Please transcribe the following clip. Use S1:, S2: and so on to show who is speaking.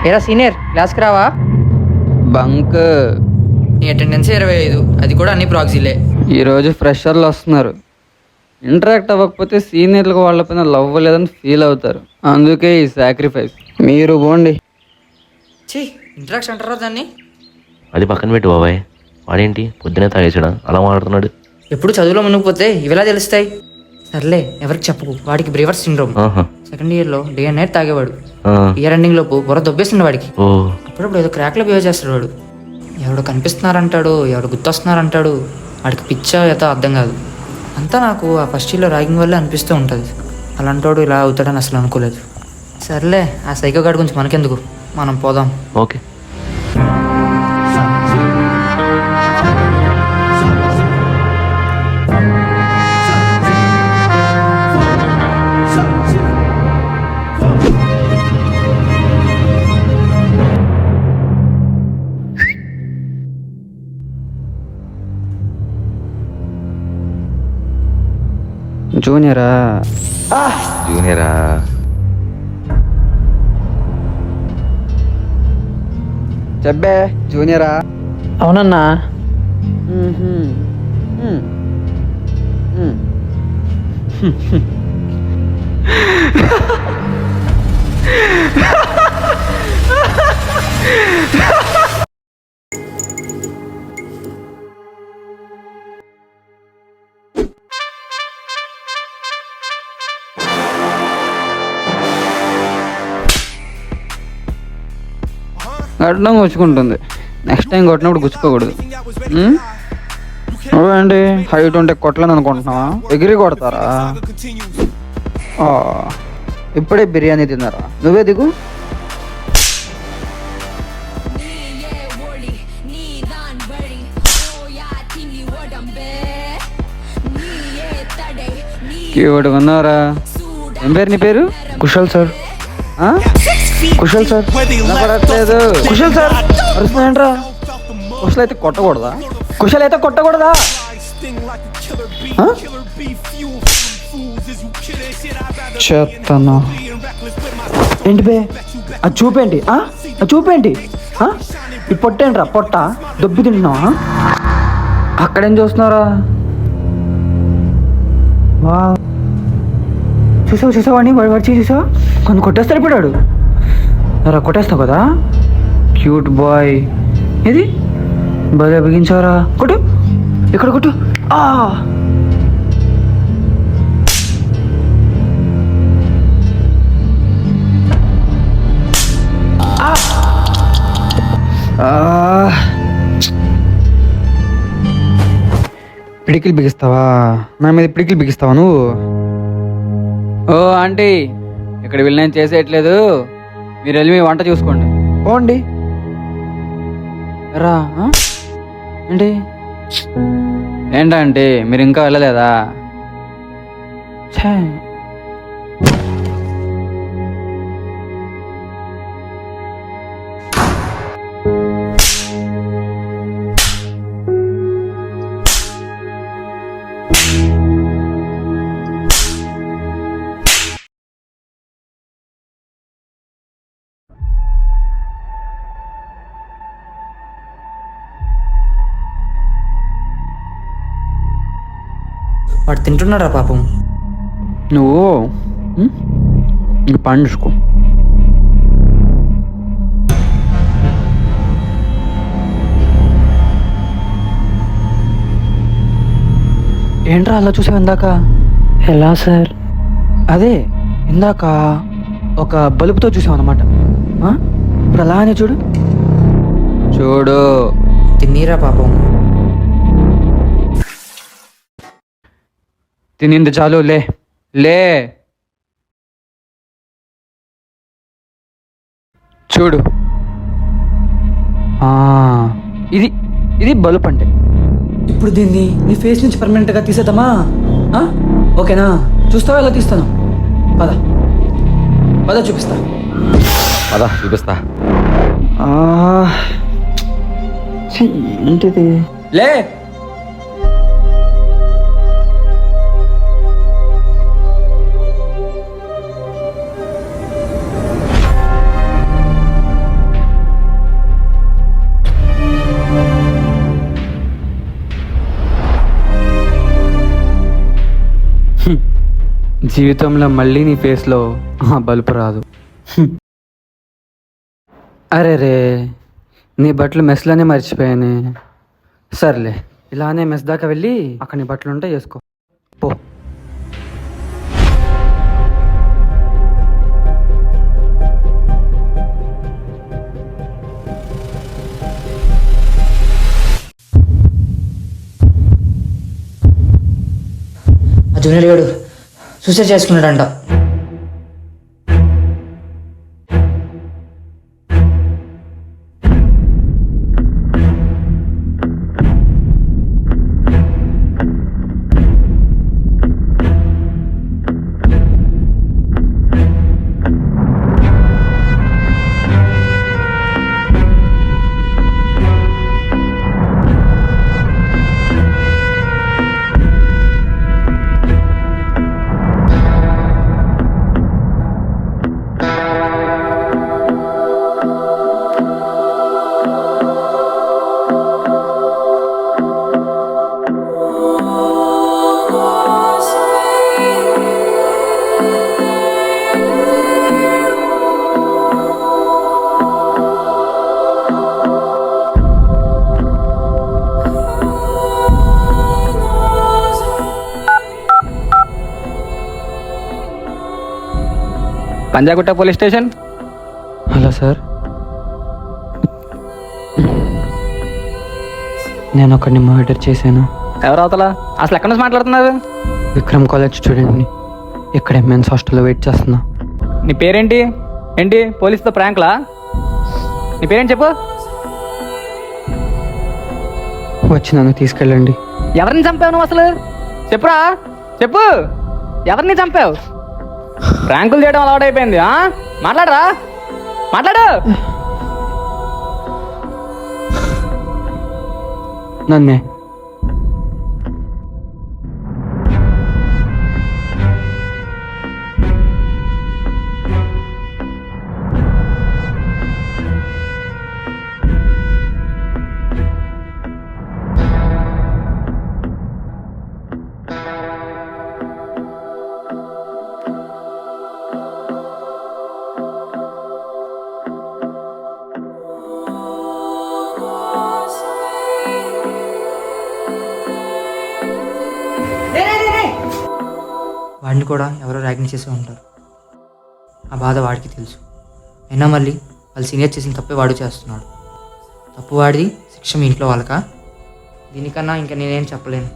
S1: ఏరా సీనియర్ క్లాస్కి రావా?
S2: బంక్.
S1: నీ అటెండెన్స్ 25, అది కూడా అన్ని ప్రాక్సీలే.
S2: ఈరోజు ఫ్రెషర్లు వస్తున్నారు. ఇంటరాక్ట్ అవ్వకపోతే సీనియర్లకు వాళ్ళపైన లవ్ లేదని ఫీల్ అవుతారు. అందుకే ఈ సాక్రిఫైస్. మీరు పోండి.
S1: ఛీ, ఇంట్రాక్షన్ అంటారా దాన్ని?
S3: అది పక్కన పెట్టు బాబాయ్. వాడేంటి పొద్దునే తాగేసాడా అలా మాట్లాడుతున్నాడు?
S1: ఎప్పుడు చదువులో మునిగిపోతే ఇవిలా తెలుస్తాయి. సర్లే, ఎవరికి చెప్పకు. వాడికి బ్రేవర్ సిండ్రోమ్. సెకండ్ ఇయర్లో డే అండ్ నైట్ తాగేవాడు. ఇయర్ ఎండింగ్ లోపు బుర్ర దొబ్బేసింది వాడికి. అప్పుడప్పుడు ఏదో క్రాక్లో బిహేవ్ చేస్తాడు వాడు. ఎవడు కనిపిస్తున్నారంటాడు, ఎవడు గుర్తొస్తున్నారంటాడు. వాడికి పిచ్చా ఏదో అర్థం కాదు. అంతా నాకు ఆ ఫస్ట్ ఇయర్లో ర్యాగింగ్ వల్లే అనిపిస్తూ ఉంటుంది. అలాంటోడు ఇలా అవుతాడని అసలు అనుకోలేదు. సర్లే, ఆ సైకో గాడి గురించి మనకెందుకు, మనం పోదాం.
S3: ఓకే.
S2: జూనియరా? చెప్పే జూనియరా?
S1: అవునన్నా.
S2: గడ్డం గుచ్చుకుంటుంది. నెక్స్ట్ టైం కొట్టినప్పుడు గుచ్చుకోకూడదు. నువ్వేంటి హైట్ ఉంటే కొట్టలేని అనుకుంటున్నావా? ఎగిరి కొడతారా? ఇప్పుడే బిర్యానీ తిన్నారా? నువ్వే దిగు. క్యూట్ ఉన్నారా? ఏం పేరు నీ పేరు?
S1: కుశల్ సార్.
S2: కుశల్ సార్ పడట్లేదు. కుశల్ సార్ అరుస్తున్నాయంట్రా. కుశల్ అయితే కొట్టకూడదా? కుశల్ అయితే కొట్టకూడదా? చేస్తాను. ఏంటి బే అది చూపేంటి? అది చూపేంటి? ఈ పొట్టేంట్రా? పొట్ట దొబ్బి తింటున్నావా? అక్కడేం చూస్తున్నారా? వా చూసావా వాడిని? వాడు చూసావా? కొంచెం కొట్టేస్తాడు ఇప్పుడు. రా కొట్టేస్తావు కదా, క్యూట్ బాయ్. ఇది బాగా బిగించావరా? కొట్టు, ఇక్కడ కొట్టు. పిడికిలు బిగిస్తావా? నా మీద పిడికిలు బిగిస్తావా నువ్వు? ఓ ఆంటీ, ఇక్కడ వీళ్ళు నేను చేసేయట్లేదు. మీరు వెళ్ళి మీ వంట చూసుకోండి. పోండి రా. ఏంటంటే మీరు ఇంకా వెళ్ళలేదా?
S1: వాడు తింటున్నారా పాపం?
S2: నువ్వు పని చూసుకో. ఏంట్రా అలా చూసావు ఇందాక?
S1: ఎలా సార్?
S2: అదే ఇందాక ఒక బల్బుతో చూసావు అన్నమాట. ఇప్పుడు అలానే చూడు. చూడు.
S1: తిన్నీరా పాపం.
S2: తినింది చాలు, లే లే. చూడు, ఇది ఇది బల్బ్ అంటే. ఇప్పుడు దీన్ని నీ ఫేస్ నుంచి పర్మనెంట్గా తీసేద్దామా? ఓకేనా? చూస్తావా? ఎలా తీస్తాను? పద పద చూపిస్తా. ఏంటిది? లే. జీవితంలో మళ్ళీ నీ ఫేస్లో ఆ బలుపు రాదు. అరే రే, నీ బట్టలు మెస్లోనే మర్చిపోయానే. సర్లే, ఇలానే మెస్ దాకా వెళ్ళి అక్కడ నీ బట్టలు ఉంటే వేసుకో పో.
S1: ఆ జూనియర్ గాడు సూసైడ్ చేసుకున్నాడంట.
S2: Panjagutta police station. Hello sir, నేను ఒకడిని మర్డర్ చేశాను. ఎవరు అవతల? అసలు ఎక్కడి నుంచి మాట్లాడుతున్నారు? విక్రమ్ కాలేజ్ స్టూడెంట్ని. ఇక్కడ ఎంఎన్స్ హాస్టల్లో వెయిట్ చేస్తున్నా. నీ పేరేంటి? ఏంటి పోలీసుతో ప్రాంక్లా? నీ పేరేంటి చెప్పు. వచ్చి నన్ను తీసుకెళ్ళండి. ఎవరిని చంపావు నువ్వు అసలు? చెప్పురా, చెప్పు. ఎవరిని చంపావు? ప్రాంకులు చేయడం అలవాటు అయిపోయింది. మాట్లాడరా, మాట్లాడు. నన్నే.
S1: వాడిని కూడా ఎవరో ర్యాగింగ్ చేసే ఉంటారు. ఆ బాధ వాడికి తెలుసు. అయినా మళ్ళీ వాళ్ళు సీనియర్ చేసిన తప్పే వాడు చేస్తున్నాడు. తప్పు వాడిది, శిక్ష మీ ఇంట్లో వాళ్ళకా? దీనికన్నా ఇంకా నేనేం చెప్పలేను.